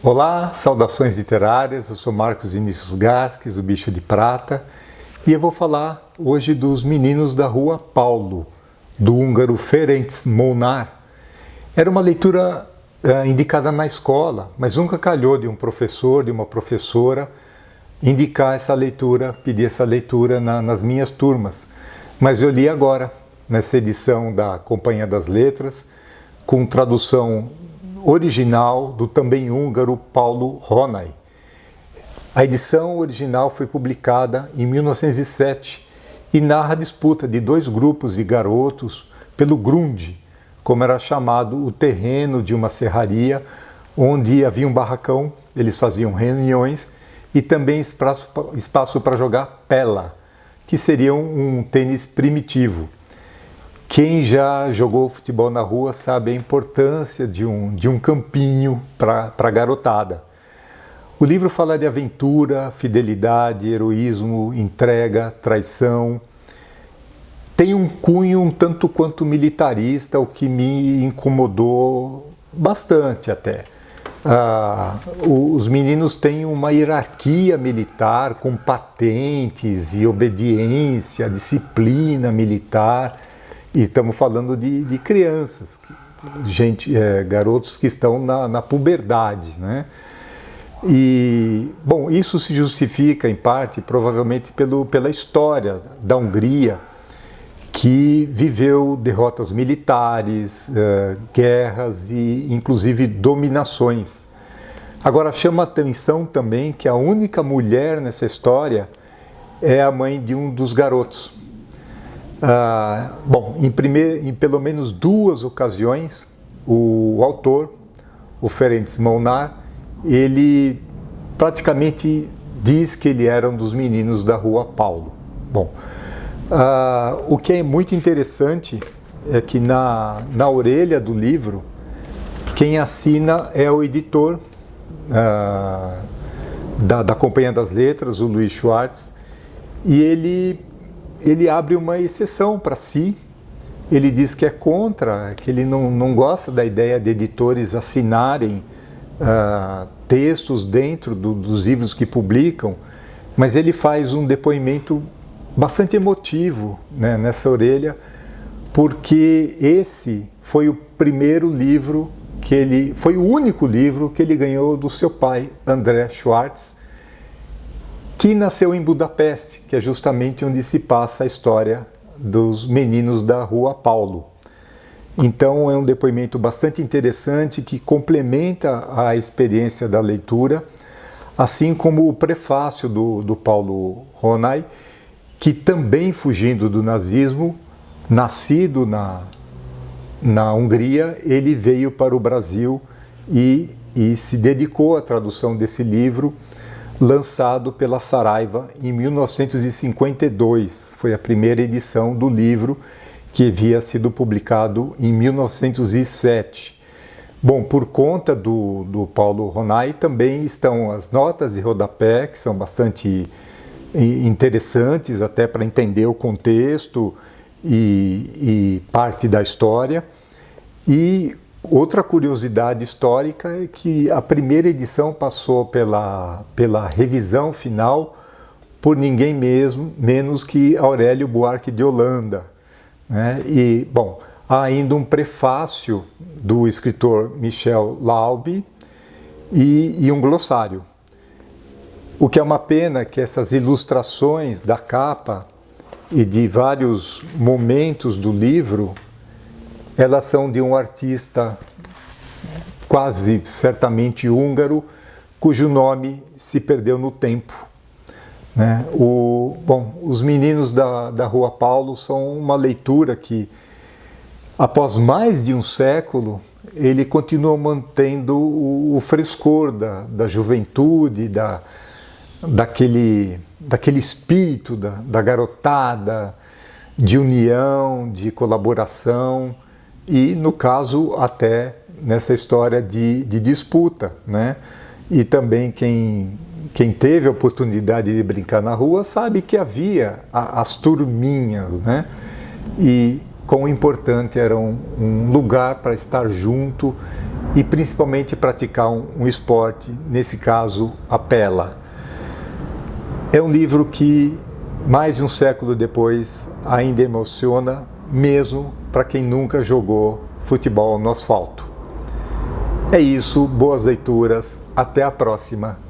Olá, saudações literárias, eu sou Marcos Vinícius Gasques, o Bicho de Prata, e eu vou falar hoje dos Meninos da Rua Paulo, do húngaro Ferenc Molnár. Era uma leitura indicada na escola, mas nunca calhou de um professor, de uma professora, indicar essa leitura, pedir essa leitura nas minhas turmas. Mas eu li agora, nessa edição da Companhia das Letras, com tradução original do também húngaro Paulo Honay. A edição original foi publicada em 1907 e narra a disputa de dois grupos de garotos pelo Grund, como era chamado o terreno de uma serraria onde havia um barracão, eles faziam reuniões e também espaço para jogar pela, que seria um tênis primitivo. Quem já jogou futebol na rua sabe a importância de um campinho para a garotada. O livro fala de aventura, fidelidade, heroísmo, entrega, traição. Tem um cunho um tanto quanto militarista, o que me incomodou bastante até. Os meninos têm uma hierarquia militar com patentes e obediência, disciplina militar. E estamos falando de crianças, garotos que estão na puberdade, né? E, bom, isso se justifica, em parte, provavelmente pela história da Hungria, que viveu derrotas militares, guerras e, inclusive, dominações. Agora, chama a atenção também que a única mulher nessa história é a mãe de um dos garotos. Em pelo menos duas ocasiões, o autor, o Ferenc Molnár, ele praticamente diz que ele era um dos meninos da Rua Paulo. Bom, o que é muito interessante é que na orelha do livro, quem assina é o editor da Companhia das Letras, o Luiz Schwartz, e ele abre uma exceção para si. Ele diz que é contra, que ele não gosta da ideia de editores assinarem textos dentro dos livros que publicam, mas ele faz um depoimento bastante emotivo, né, nessa orelha, porque esse foi o primeiro livro foi o único livro que ele ganhou do seu pai, André Schwartz, que nasceu em Budapeste, que é justamente onde se passa a história dos meninos da Rua Paulo. Então é um depoimento bastante interessante que complementa a experiência da leitura, assim como o prefácio do Paulo Honay, que também fugindo do nazismo, nascido na Hungria, ele veio para o Brasil e se dedicou à tradução desse livro, lançado pela Saraiva em 1952. Foi a primeira edição do livro, que havia sido publicado em 1907. Bom, por conta do Paulo Honay também estão as notas de rodapé, que são bastante interessantes até para entender o contexto e parte da história. E outra curiosidade histórica é que a primeira edição passou pela revisão final por ninguém menos que Aurélio Buarque de Holanda, né? E, bom, há ainda um prefácio do escritor Michel Laube e um glossário. O que é uma pena que essas ilustrações da capa e de vários momentos do livro, elas são de um artista quase certamente húngaro, cujo nome se perdeu no tempo, né? Os Meninos da Rua Paulo são uma leitura que, após mais de um século, ele continua mantendo o frescor da juventude, daquele espírito da garotada, de união, de colaboração, e, no caso, até nessa história de disputa, né? E também quem teve a oportunidade de brincar na rua sabe que havia as turminhas, né? E quão importante era um lugar para estar junto e principalmente praticar um esporte, nesse caso a pela. É um livro que, mais de um século depois, ainda emociona, mesmo para quem nunca jogou futebol no asfalto. É isso, boas leituras, até a próxima!